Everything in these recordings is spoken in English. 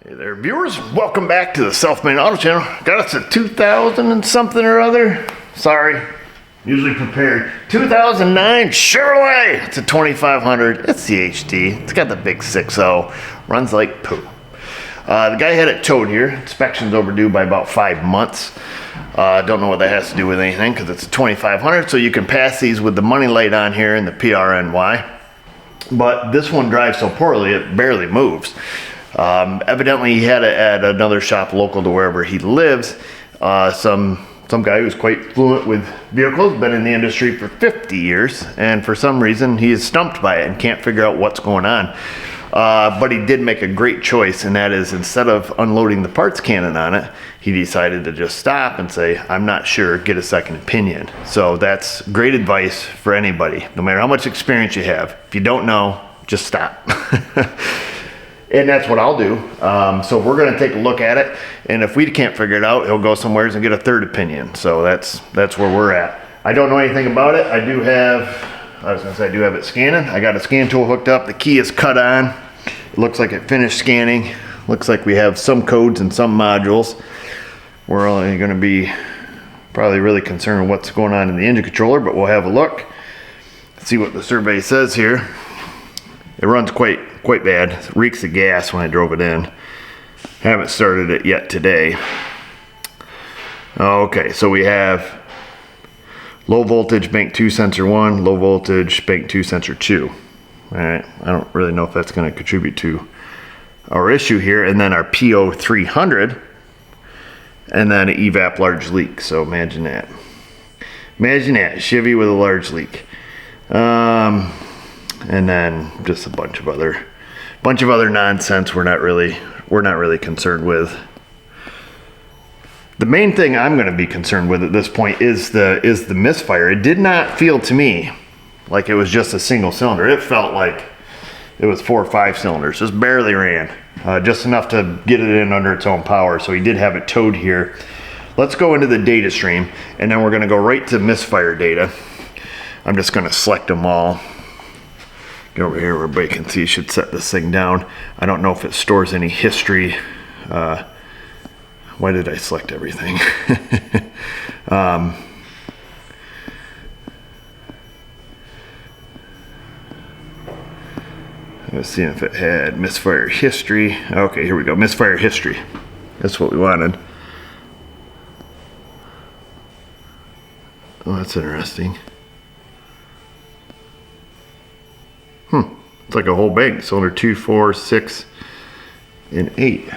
Hey there, viewers. Welcome back to the Self-Made Auto Channel. Got us a 2000 and something or other. Sorry, usually prepared. 2009 Chevrolet. It's a 2500. It's the HD. It's got the big 6.0. Runs like poo. The guy had it towed here. Inspection's overdue by about 5 months. Don't know what that has to do with anything because it's a 2500. So you can pass these with the money light on here and the PRNY. But this one drives so poorly it barely moves. Evidently he had it at another shop local to wherever he lives. Some guy who's quite fluent with vehicles, been in the industry for 50 years, and for some reason he is stumped by it and can't figure out what's going on. But he did make a great choice, and that is instead of unloading the parts cannon on it, he decided to just stop and say, I'm not sure, get a second opinion. So that's great advice for anybody, no matter how much experience you have. If you don't know, just stop. And that's what I'll do. So we're gonna take a look at it, and if we can't figure it out, he'll go somewhere and get a third opinion. So that's where we're at. I don't know anything about it. I do have it scanning. I got a scan tool hooked up. The key is cut on. It looks like it finished scanning. Looks like we have some codes and some modules. We're only gonna be probably really concerned with what's going on in the engine controller, but we'll have a look. See what the survey says here. It runs quite bad. It reeks of gas when I drove it in. Haven't started it yet today. Okay, so we have low voltage bank 2 sensor 1, low voltage bank 2 sensor 2. All right, I don't really know if that's going to contribute to our issue here. And then our PO 300, and then an evap large leak. So imagine that. Imagine that, Chevy with a large leak. And then just a bunch of other nonsense we're not really concerned with. The main thing I'm going to be concerned with at this point is the misfire. It did not feel to me like it was just a single cylinder. It felt like it was 4 or 5 cylinders. Just barely ran, just enough to get it in under its own power. So he did have it towed here. Let's go into the data stream, and then we're going to go right to misfire data. I'm just going to select them all. Get over here where everybody can see. Should set this thing down. I don't know if it stores any history. Why did I select everything? Let's see if it had misfire history. Okay, here we go. Misfire history. That's what we wanted. Oh, that's interesting. It's like a whole bank. Cylinder 2, 4, 6, and 8.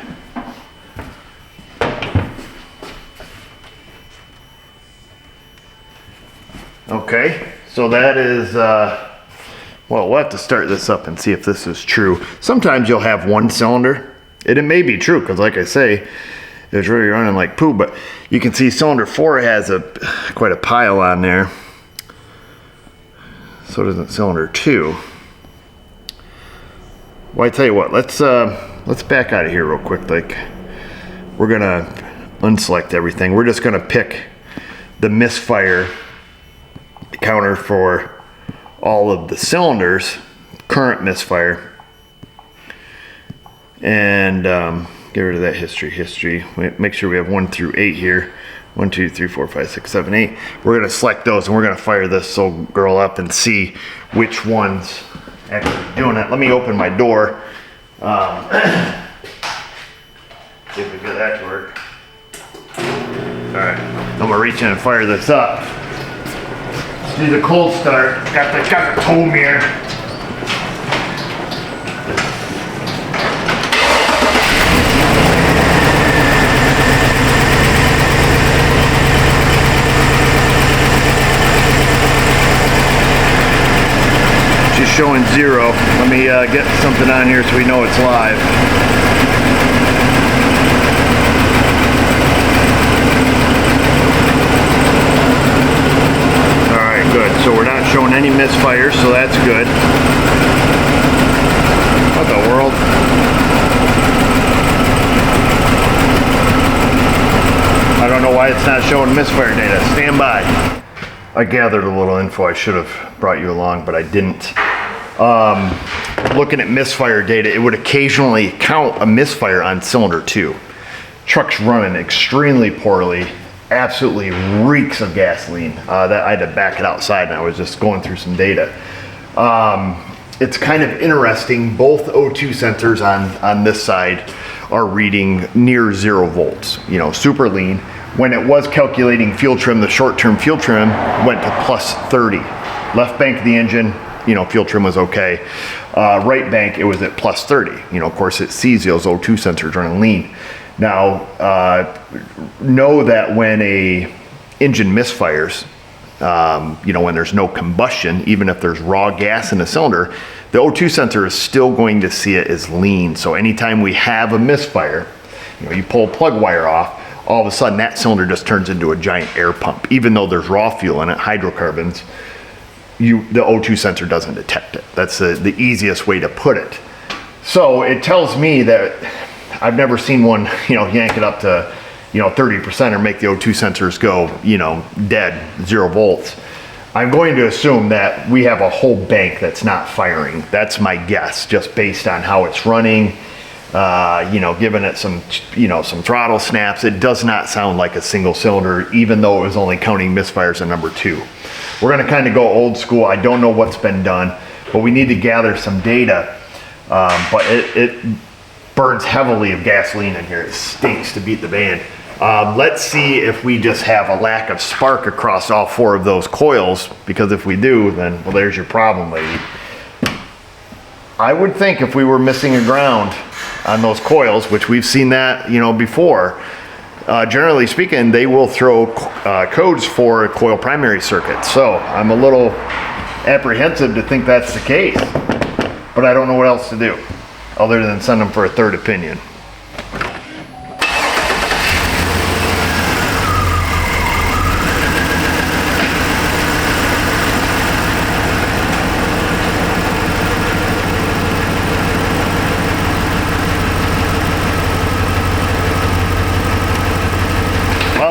Okay, so that is, well, we'll have to start this up and see if this is true. Sometimes you'll have one cylinder, and it may be true, because like I say, it's really running like poo, but you can see cylinder 4 has quite a pile on there. So doesn't cylinder 2. Well, I tell you what, let's back out of here real quick. Like, we're gonna unselect everything. We're just gonna pick the misfire counter for all of the cylinders, current misfire, and get rid of that history. Make sure we have 1 through 8 here. 1, 2, 3, 4, 5, 6, 7, 8. We're gonna select those, and we're gonna fire this old girl up and see which ones actually doing it. Let me open my door. See if we get that to work. Alright, I'm gonna reach in and fire this up. Let's do the cold start. Got the tow mirror. Showing 0. Let me get something on here so we know it's live. Alright, good. So we're not showing any misfires, so that's good. What the world? I don't know why it's not showing misfire data. Stand by. I gathered a little info. I should have brought you along, but I didn't. Looking at misfire data, it would occasionally count a misfire on cylinder 2. Truck's running extremely poorly, absolutely reeks of gasoline. That I had to back it outside, and I was just going through some data. It's kind of interesting, both O2 sensors on this side are reading near 0 volts, you know, super lean. When it was calculating fuel trim, the short-term fuel trim went to plus 30. Left bank of the engine, you know, fuel trim was okay. Right bank, it was at plus 30. You know, of course, it sees those O2 sensors running lean. Now, know that when a engine misfires, you know, when there's no combustion, even if there's raw gas in the cylinder, the O2 sensor is still going to see it as lean. So anytime we have a misfire, you know, you pull a plug wire off, all of a sudden that cylinder just turns into a giant air pump. Even though there's raw fuel in it, hydrocarbons, the O2 sensor doesn't detect it. That's the easiest way to put it. So it tells me that I've never seen one, you know, yank it up to, you know, 30% or make the O2 sensors go, you know, dead, 0 volts. I'm going to assume that we have a whole bank that's not firing. That's my guess, just based on how it's running. You know, giving it some, you know, some throttle snaps. It does not sound like a single cylinder, even though it was only counting misfires in number 2. We're gonna kind of go old school. I don't know what's been done, but we need to gather some data. But it burns heavily of gasoline in here. It stinks to beat the band. Let's see if we just have a lack of spark across all 4 of those coils, because if we do, then, well, there's your problem, lady. I would think if we were missing a ground on those coils, which we've seen that, you know, before, generally speaking, they will throw codes for coil primary circuits. So I'm a little apprehensive to think that's the case, but I don't know what else to do other than send them for a third opinion.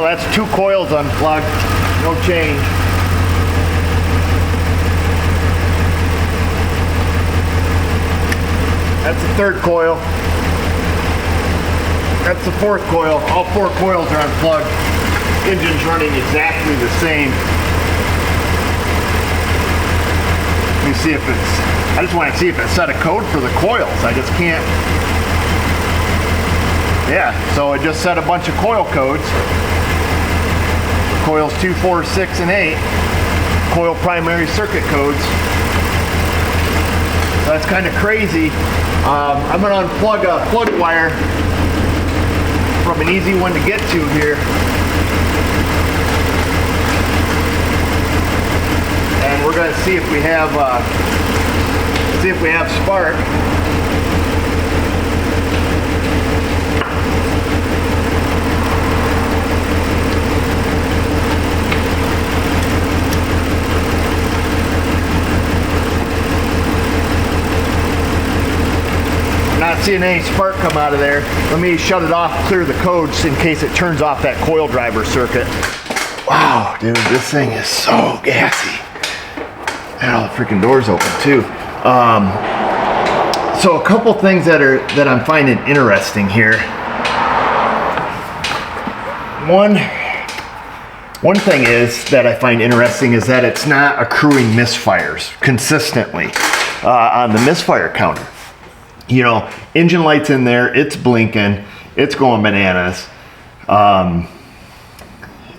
That's 2 coils unplugged, no change. That's the 3rd coil. That's the 4th coil. All 4 coils are unplugged. Engine's running exactly the same. Let me see if it's, I just want to see if it set a code for the coils. I just can't. Yeah, so it just set a bunch of coil codes. Coils 2, 4, 6, and 8, coil primary circuit codes. That's kind of crazy. I'm going to unplug a plug wire from an easy one to get to here. And we're going to see if we have spark. Not seeing any spark come out of there. Let me shut it off, clear the codes in case it turns off that coil driver circuit. Wow, dude, this thing is so gassy. And all the freaking doors open too. So a couple things that I'm finding interesting here. One thing is that I find interesting is that it's not accruing misfires consistently on the misfire counter. You know, engine light's in there, it's blinking, it's going bananas.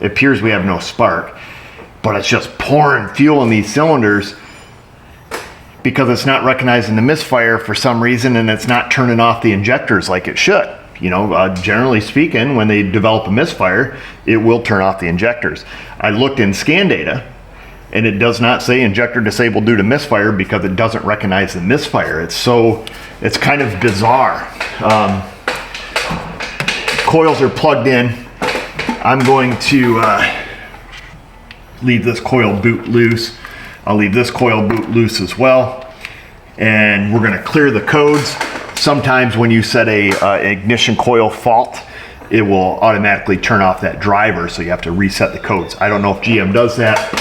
It appears we have no spark, but it's just pouring fuel in these cylinders because it's not recognizing the misfire for some reason, and it's not turning off the injectors like it should. You know, generally speaking, when they develop a misfire, it will turn off the injectors. I looked in scan data, and it does not say injector disabled due to misfire because it doesn't recognize the misfire. It's kind of bizarre. Coils are plugged in. I'm going to leave this coil boot loose. I'll leave this coil boot loose as well. And we're gonna clear the codes. Sometimes when you set a ignition coil fault, it will automatically turn off that driver, so you have to reset the codes. I don't know if GM does that,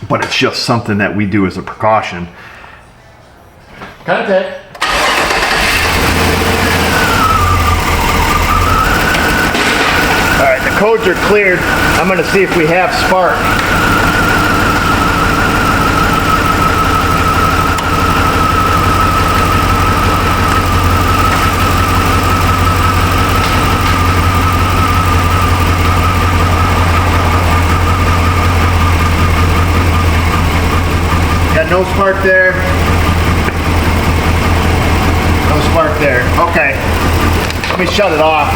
but it's just something that we do as a precaution. Contact. Alright, the codes are cleared. I'm going to see if we have spark. Got no spark there. No spark there. Okay. Let me shut it off.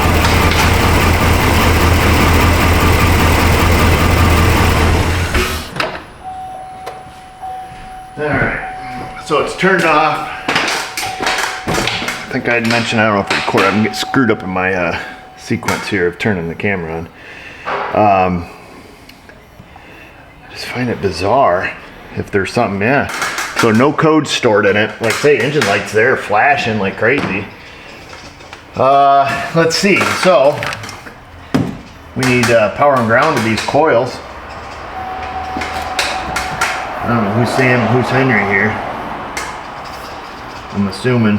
Alright. So it's turned off. I think I had mentioned, I don't know if I recorded, I'm getting screwed up in my sequence here of turning the camera on. I just find it bizarre. If there's something, yeah. So no code stored in it. Like say, engine lights there flashing like crazy. Let's see. So we need power and ground to these coils. I don't know who's Sam, who's Henry here. I'm assuming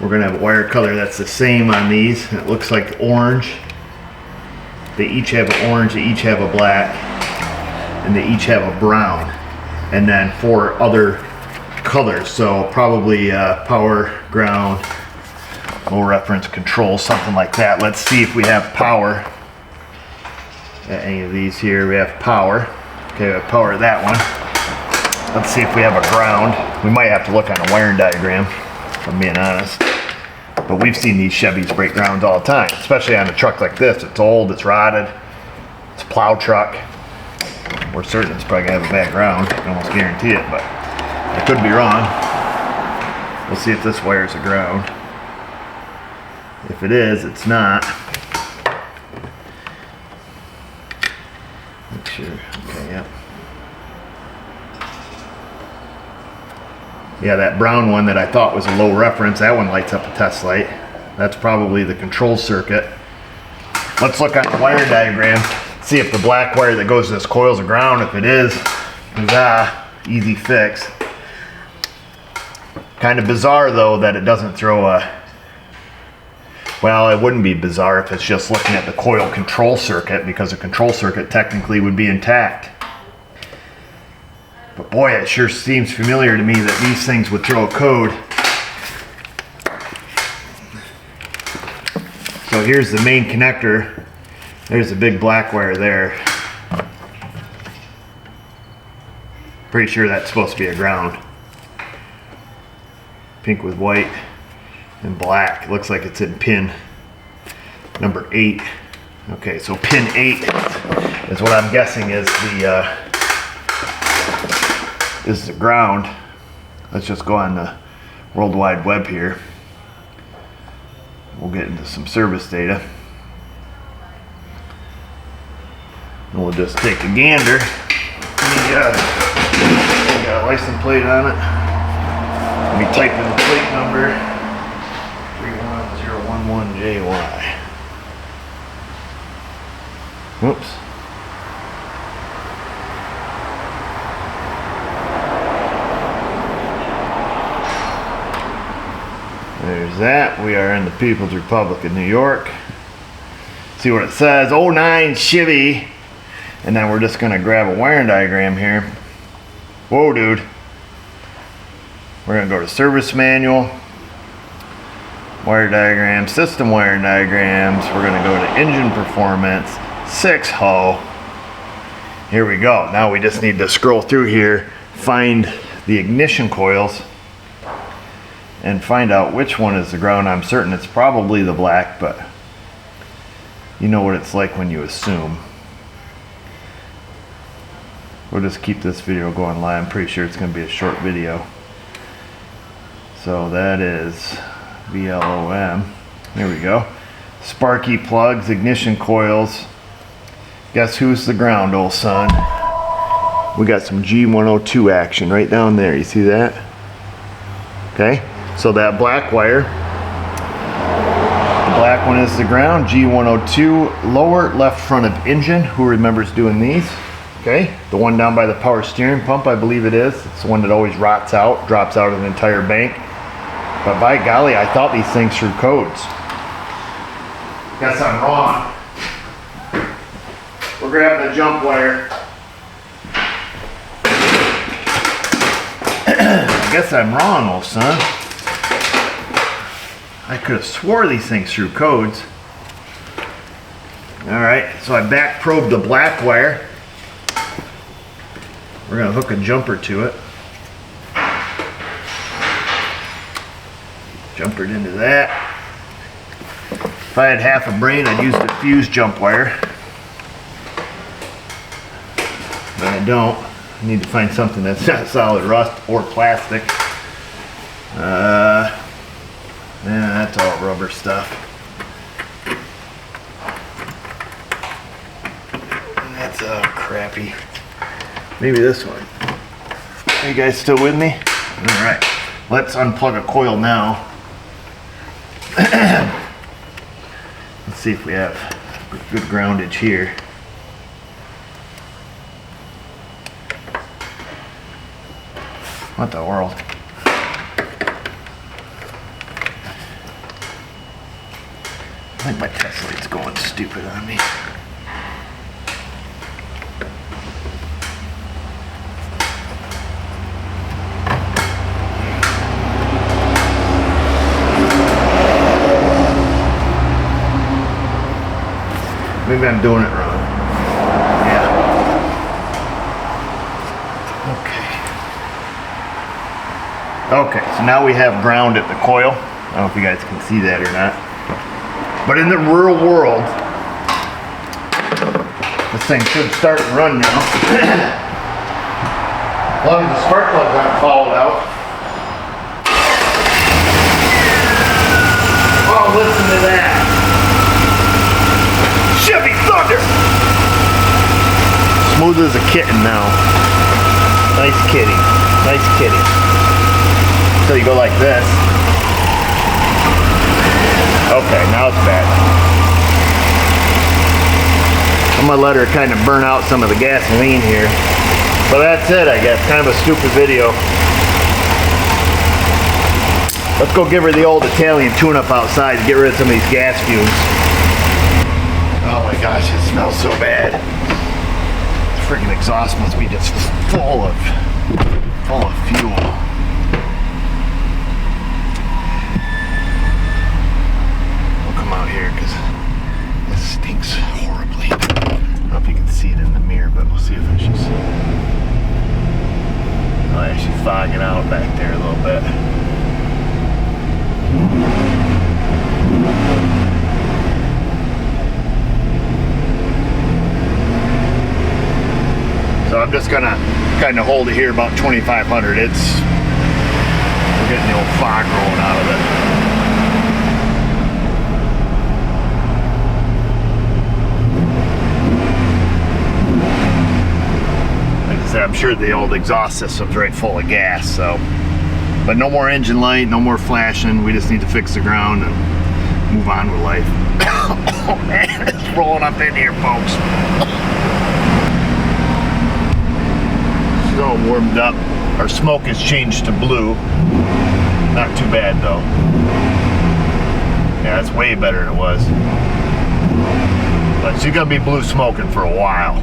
we're gonna have a wire color that's the same on these. It looks like orange. They each have an orange. They each have a black. And they each have a brown, and then 4 other colors. So probably power, ground, low reference control, something like that. Let's see if we have power at any of these here. We have power. Okay, we have power at that one. Let's see if we have a ground. We might have to look on a wiring diagram, if I'm being honest. But we've seen these Chevys break grounds all the time, especially on a truck like this. It's old, it's rotted, it's a plow truck. We're certain it's probably gonna have a bad ground. I can almost guarantee it, but I could be wrong. We'll see if this wire's a ground. If it is, it's not. Make sure. Okay, yep. Yeah, that brown one that I thought was a low reference, that one lights up a test light. That's probably the control circuit. Let's look on the wire diagram. See if the black wire that goes to this coil is a ground. If it is, easy fix. Kind of bizarre though that it doesn't throw a, well, it wouldn't be bizarre if it's just looking at the coil control circuit, because the control circuit technically would be intact. But boy, it sure seems familiar to me that these things would throw a code. So here's the main connector. There's a big black wire there. Pretty sure that's supposed to be a ground. Pink with white and black. It looks like it's in pin number 8. Okay, so pin 8 is what I'm guessing is the ground. Let's just go on the World Wide Web here. We'll get into some service data. And we'll just take a gander. We got a license plate on it. Let me type in the plate number. 31011JY. Whoops. There's that. We are in the People's Republic of New York. See what it says. 09 Chevy. And then we're just going to grab a wiring diagram here. Whoa, dude. We're going to go to service manual, wire diagram, system wiring diagrams. We're going to go to engine performance, 6.0. Here we go. Now we just need to scroll through here, find the ignition coils, and find out which one is the ground. I'm certain it's probably the black, but you know what it's like when you assume. We'll just keep this video going live. I'm pretty sure it's going to be a short video. So that is VLOM. There we go. Sparky plugs, ignition coils. Guess who's the ground, old son? We got some G102 action right down there. You see that? Okay. So that black wire, the black one is the ground. G102, lower left front of engine. Who remembers doing these? Okay, the one down by the power steering pump, I believe it is. It's the one that always rots out, drops out of the entire bank. But by golly, I thought these things threw codes. Guess I'm wrong. We're grabbing a jump wire. I guess I'm wrong, old son. I could have swore these things threw codes. Alright, so I back probed the black wire. We're going to hook a jumper to it. Jumpered into that. If I had half a brain, I'd use the fuse jump wire. But I don't. I need to find something that's not solid rust or plastic. Yeah, that's all rubber stuff. And that's crappy. Maybe this one. Are you guys still with me? Alright, let's unplug a coil now. Let's see if we have good groundage here. What the world? I think my test light's going stupid on me. Maybe I'm doing it wrong. Yeah. Okay, so now we have ground at the coil. I don't know if you guys can see that or not. But in the real world, this thing should start and run now. As long as the spark plugs aren't fouled out. Oh, listen to that. Chevy Thunder! Smooth as a kitten now. Nice kitty. Nice kitty. So you go like this. Okay, now it's bad. I'm gonna let her kind of burn out some of the gasoline here. But that's it, I guess. Kind of a stupid video. Let's go give her the old Italian tune-up outside to get rid of some of these gas fumes. Oh my gosh, it smells so bad. This freaking exhaust must be just full of fuel. We'll come out here because this stinks horribly. I don't know if you can see it in the mirror, but we'll see if it's just... Oh yeah, she's fogging out back there a little bit. So I'm just gonna kind of hold it here about 2,500. We're getting the old fog rolling out of it. Like I said, I'm sure the old exhaust system's right full of gas, so. But no more engine light, no more flashing. We just need to fix the ground and move on with life. Oh man, it's rolling up in here, folks. It's all warmed up. Our smoke has changed to blue. Not too bad though. Yeah, it's way better than it was. But she's gonna be blue smoking for a while.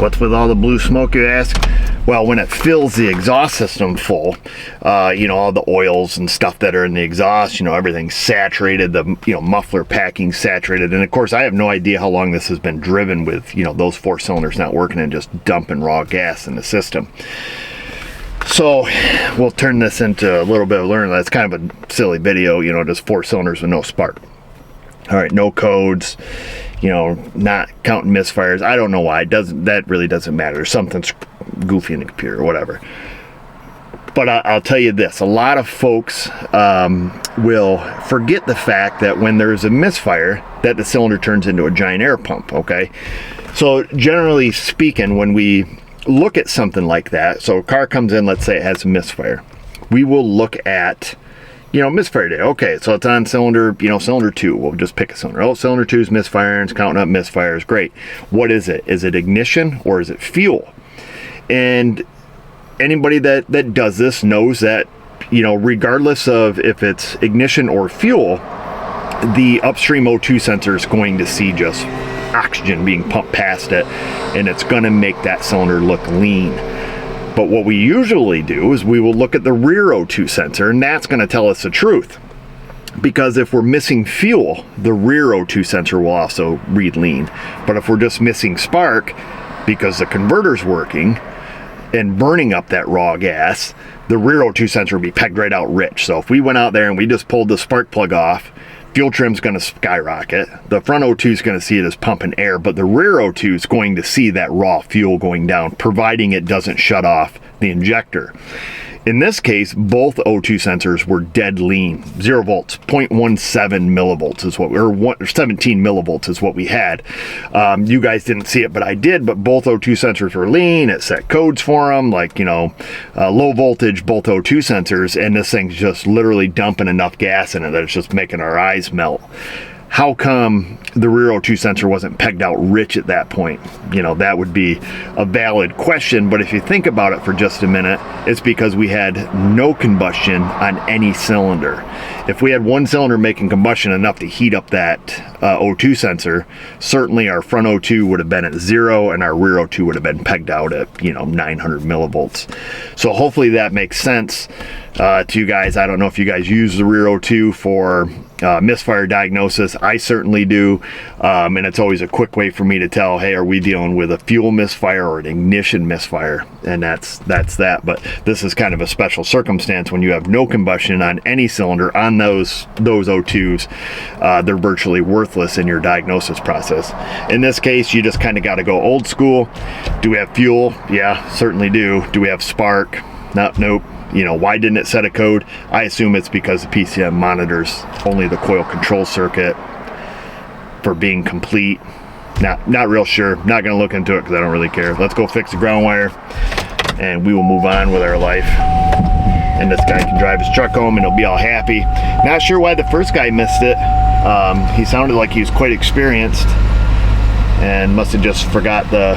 What's with all the blue smoke, you ask? Well, when it fills the exhaust system full, you know, all the oils and stuff that are in the exhaust, you know, everything's saturated, the, you know, muffler packing saturated. And of course, I have no idea how long this has been driven with, you know, those 4 cylinders not working and just dumping raw gas in the system. So we'll turn this into a little bit of learning. That's kind of a silly video, you know, just 4 cylinders with no spark. All right, no codes, you know, not counting misfires. I don't know why. That really doesn't matter. Something's goofy in the computer or whatever. But I'll tell you this, a lot of folks will forget the fact that when there's a misfire, that the cylinder turns into a giant air pump, okay? So generally speaking, when we look at something like that, so a car comes in, let's say it has a misfire, we will look at, misfire day. Okay, so it's on cylinder, cylinder 2. We'll just pick a cylinder. Oh, cylinder 2 is misfiring. It's counting up misfires. Great. What is it? Is it ignition or is it fuel? And anybody that does this knows that, regardless of if it's ignition or fuel, the upstream O2 sensor is going to see just oxygen being pumped past it, and it's going to make that cylinder look lean. But what we usually do is we will look at the rear O2 sensor, and that's going to tell us the truth. Because if we're missing fuel, the rear O2 sensor will also read lean. But if we're just missing spark, because the converter's working and burning up that raw gas, the rear O2 sensor will be pegged right out rich. So if we went out there and we just pulled the spark plug off, fuel trim's going to skyrocket. The front O2 is going to see it as pumping air, but the rear O2 is going to see that raw fuel going down, providing it doesn't shut off the injector. In this case, both O2 sensors were dead lean, 0 volts, 0.17 millivolts is what, or 17 millivolts is what we had. You guys didn't see it, but I did. But both O2 sensors were lean. It set codes for them, like low voltage, both O2 sensors, and this thing's just literally dumping enough gas in it that it's just making our eyes melt. How come the rear O2 sensor wasn't pegged out rich at that point? That would be a valid question, but if you think about it for just a minute, it's because we had no combustion on any cylinder. If we had one cylinder making combustion enough to heat up that O2 sensor, certainly our front O2 would have been at 0 and our rear O2 would have been pegged out at 900 millivolts. So hopefully that makes sense to you guys. I don't know if you guys use the rear O2 for misfire diagnosis. I certainly do, and it's always a quick way for me to tell, hey, are we dealing with a fuel misfire or an ignition misfire? And that's that. But this is kind of a special circumstance when you have no combustion on any cylinder on those O2s. They're virtually worthless in your diagnosis process. In this case, you just kind of got to go old school. Do we have fuel? Yeah, certainly do. Do we have spark? Nope. Why didn't it set a code? I assume it's because the PCM monitors only the coil control circuit for being complete. Not real sure. Not going to look into it because I don't really care. Let's go fix the ground wire and we will move on with our life. And this guy can drive his truck home and he'll be all happy. Not sure why the first guy missed it. He sounded like he was quite experienced and must have just forgot the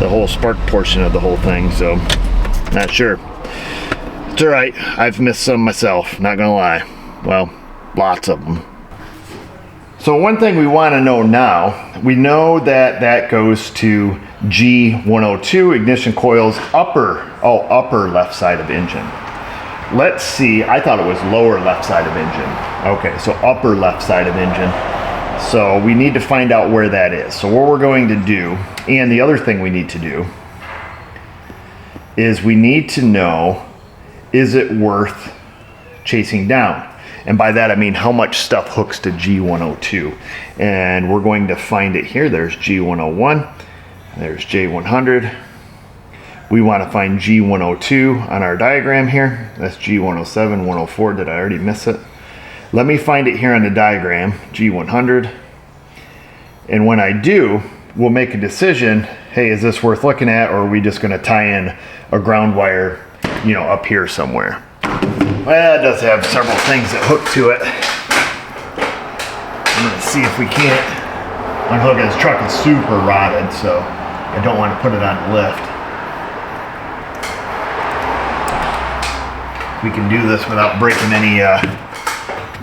whole spark portion of the whole thing. So not sure. It's all right. I've missed some myself, not gonna lie. Well, lots of them. So one thing we want to know now, we know that goes to G102, ignition coils, upper left side of engine. Let's see, I thought it was lower left side of engine. Okay, so upper left side of engine. So we need to find out where that is. So what we're going to do, and the other thing we need to do, is we need to know, is it worth chasing down? And by that I mean how much stuff hooks to G102. And we're going to find it here. There's G101, there's J100. We want to find G102 on our diagram here. That's G107, 104. Did I already miss it? Let me find it here on the diagram, G100. And when I do, we'll make a decision, hey, is this worth looking at, or are we just gonna tie in a ground wire, up here somewhere? Well, it does have several things that hook to it. I'm gonna see if we can't unhook it. This truck is super rotted, so I don't want to put it on the lift. We can do this without breaking any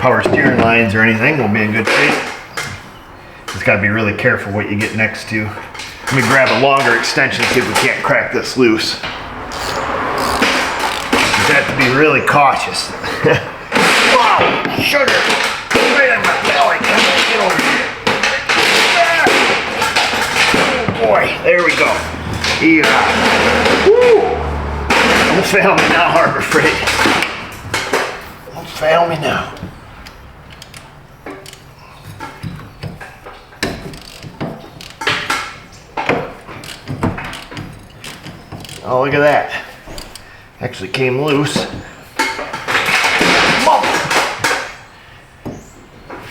power steering lines or anything. We'll be in good shape. Just got to be really careful what you get next to. Let me grab a longer extension, see if we can't crack this loose. You have to be really cautious. Whoa! Sugar! Right on my belly! Get over here! Ah! Oh boy, there we go. Yeah. Woo! Don't fail me now, Harbor Freight. Don't fail me now. Oh, look at that. Actually came loose.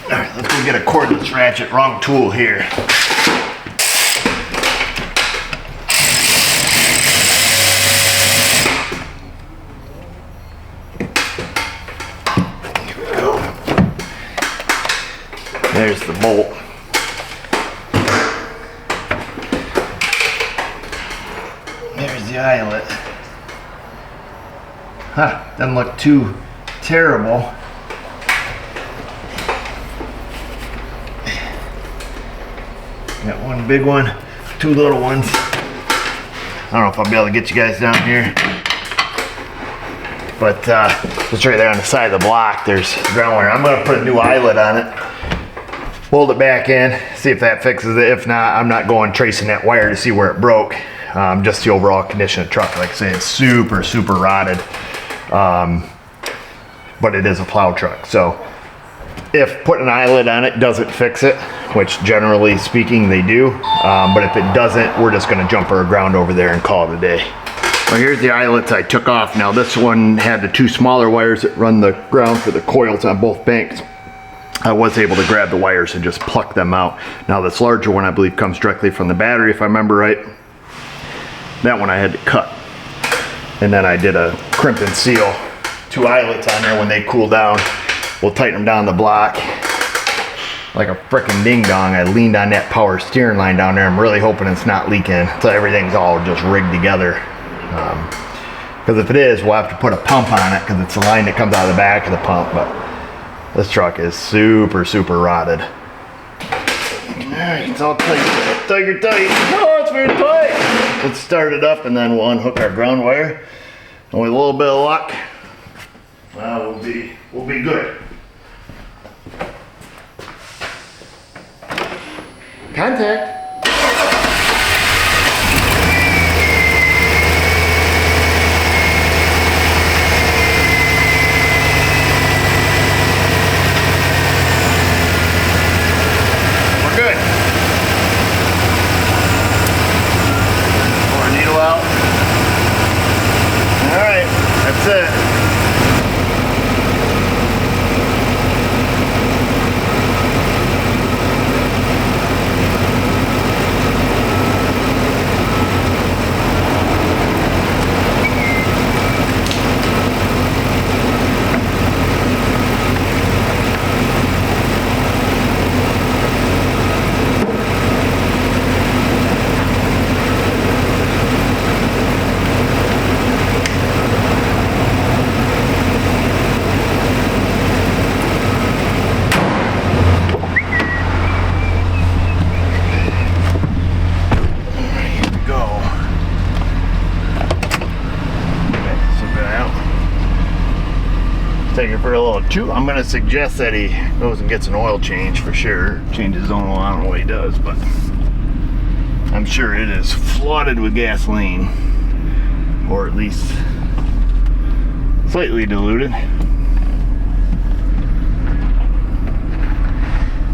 Alright, let's go get a cordless ratchet. Wrong tool here. There's the bolt. There's the eyelet. Huh, doesn't look too terrible. Got one big one, two little ones. I don't know if I'll be able to get you guys down here. But just right there on the side of the block, there's ground wire. I'm gonna put a new eyelet on it, fold it back in, see if that fixes it. If not, I'm not going tracing that wire to see where it broke. Just the overall condition of the truck. Like I say, it's super, super rotted. But it is a plow truck. So if putting an eyelet on it doesn't fix it, which generally speaking they do, but if it doesn't, we're just gonna jump our ground over there and call it a day. Well, here's the eyelets I took off. Now this one had the two smaller wires that run the ground for the coils on both banks. I was able to grab the wires and just pluck them out. Now this larger one I believe comes directly from the battery if I remember right. That one I had to cut. And then I did a crimp and seal. Two eyelets on there. When they cool down, we'll tighten them down the block. Like a frickin' ding dong, I leaned on that power steering line down there. I'm really hoping it's not leaking, so everything's all just rigged together. Because if it is, we'll have to put a pump on it because it's the line that comes out of the back of the pump. But this truck is super, super rotted. Alright, it's all tight. Tight. Oh, it's very tight. Let's start it up and then we'll unhook our ground wire. And with a little bit of luck, we'll be good. Contact. We're good. Pour a needle out. All right, that's it. Take it for a little chew. I'm gonna suggest that he goes and gets an oil change for sure. Changes his own oil. I don't know what he does, but I'm sure it is flooded with gasoline, or at least slightly diluted.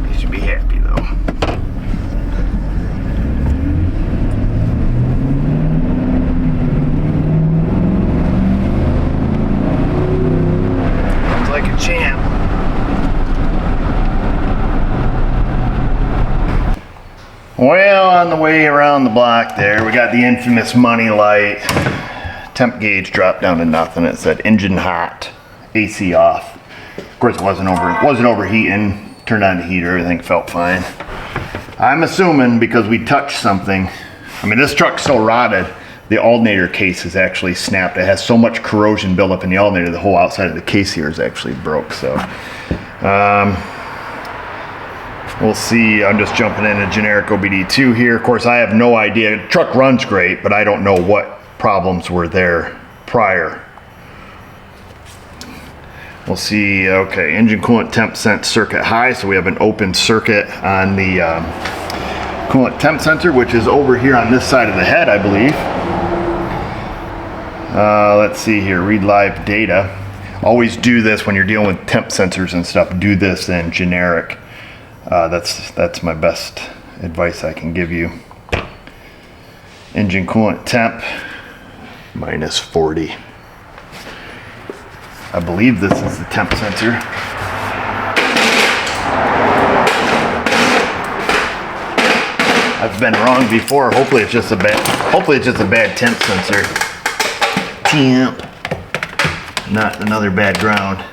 He should be happy though. Champ. Well, on the way around the block there, we got the infamous money light. Temp gauge dropped down to nothing. It said engine hot, AC off. Of course, it wasn't overheating. Turned on the heater, everything felt fine. I'm assuming because we touched something. I mean, this truck's so rotted, the alternator case is actually snapped. It has so much corrosion built up in the alternator, the whole outside of the case here is actually broke. So we'll see. I'm just jumping in a generic OBD2 here. Of course, I have no idea. The truck runs great, but I don't know what problems were there prior. We'll see. Okay, engine coolant temp sense circuit high, so we have an open circuit on the coolant temp sensor, which is over here on this side of the head, I believe. Let's see here, read live data. Always do this when you're dealing with temp sensors and stuff. Do this in generic. That's my best advice I can give you. Engine coolant temp, minus 40. I believe this is the temp sensor. I've been wrong before. Hopefully it's just a bad temp sensor. Temp, not another bad ground.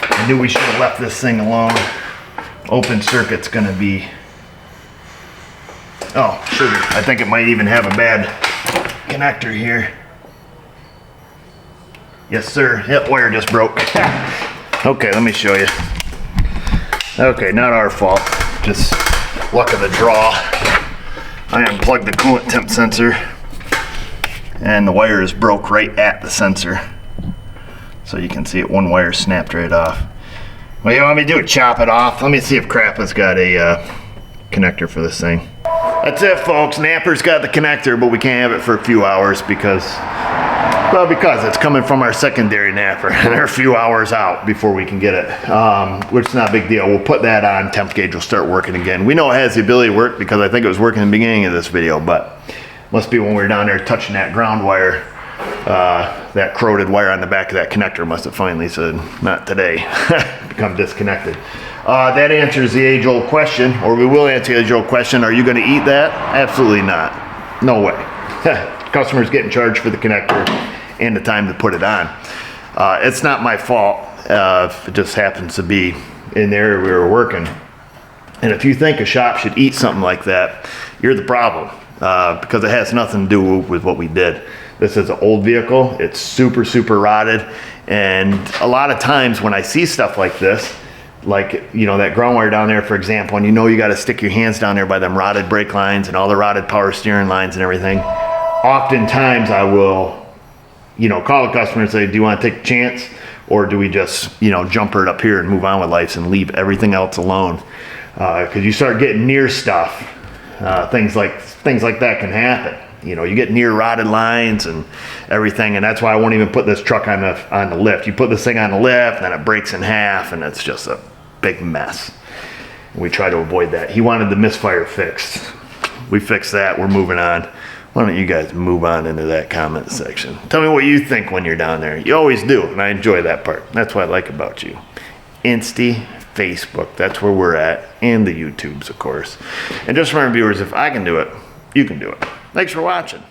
I knew we should have left this thing alone. open circuit's gonna be, oh, sugar. I think it might even have a bad connector here. Yes, sir. Yep, wire just broke. Okay, let me show you. Okay, not our fault. Just luck of the draw. I unplugged the coolant temp sensor and the wire is broke right at the sensor. So you can see it, one wire snapped right off. Well, you want me to do it? Chop it off? Let me see if Crappa's got a connector for this thing. That's it, folks. Napper's got the connector, but we can't have it for a few hours because it's coming from our secondary napper, and they're a few hours out before we can get it, which is not a big deal. We'll put that on, temp gauge will start working again. We know it has the ability to work because I think it was working in the beginning of this video, but must be when we were down there touching that ground wire, that corroded wire on the back of that connector must have finally said, not today, become disconnected. That answers the age-old question, or we will answer the age-old question, are you going to eat that? Absolutely not. No way. Customers getting charged for the connector and the time to put it on. It's not my fault. It just happens to be in the area we were working. And if you think a shop should eat something like that, you're the problem, because it has nothing to do with what we did. This is an old vehicle. It's super, super rotted. And a lot of times when I see stuff like this, like, you know, that ground wire down there, for example, and you know you got to stick your hands down there by them rotted brake lines and all the rotted power steering lines and everything. Oftentimes I will, you know, call the customer and say, do you want to take a chance, or do we just, you know, jumper it up here and move on with life and leave everything else alone? Because you start getting near stuff, things like that can happen. You know, you get near rotted lines and everything, and that's why I won't even put this truck on the lift. You put this thing on the lift, then it breaks in half, and it's just a big mess. And we try to avoid that. He wanted the misfire fixed. We fixed that. We're moving on. Why don't you guys move on into that comment section? Tell me what you think when you're down there. You always do, and I enjoy that part. That's what I like about you. Insty, Facebook, that's where we're at, and the YouTubes, of course. And just remember, viewers, if I can do it, you can do it. Thanks for watching.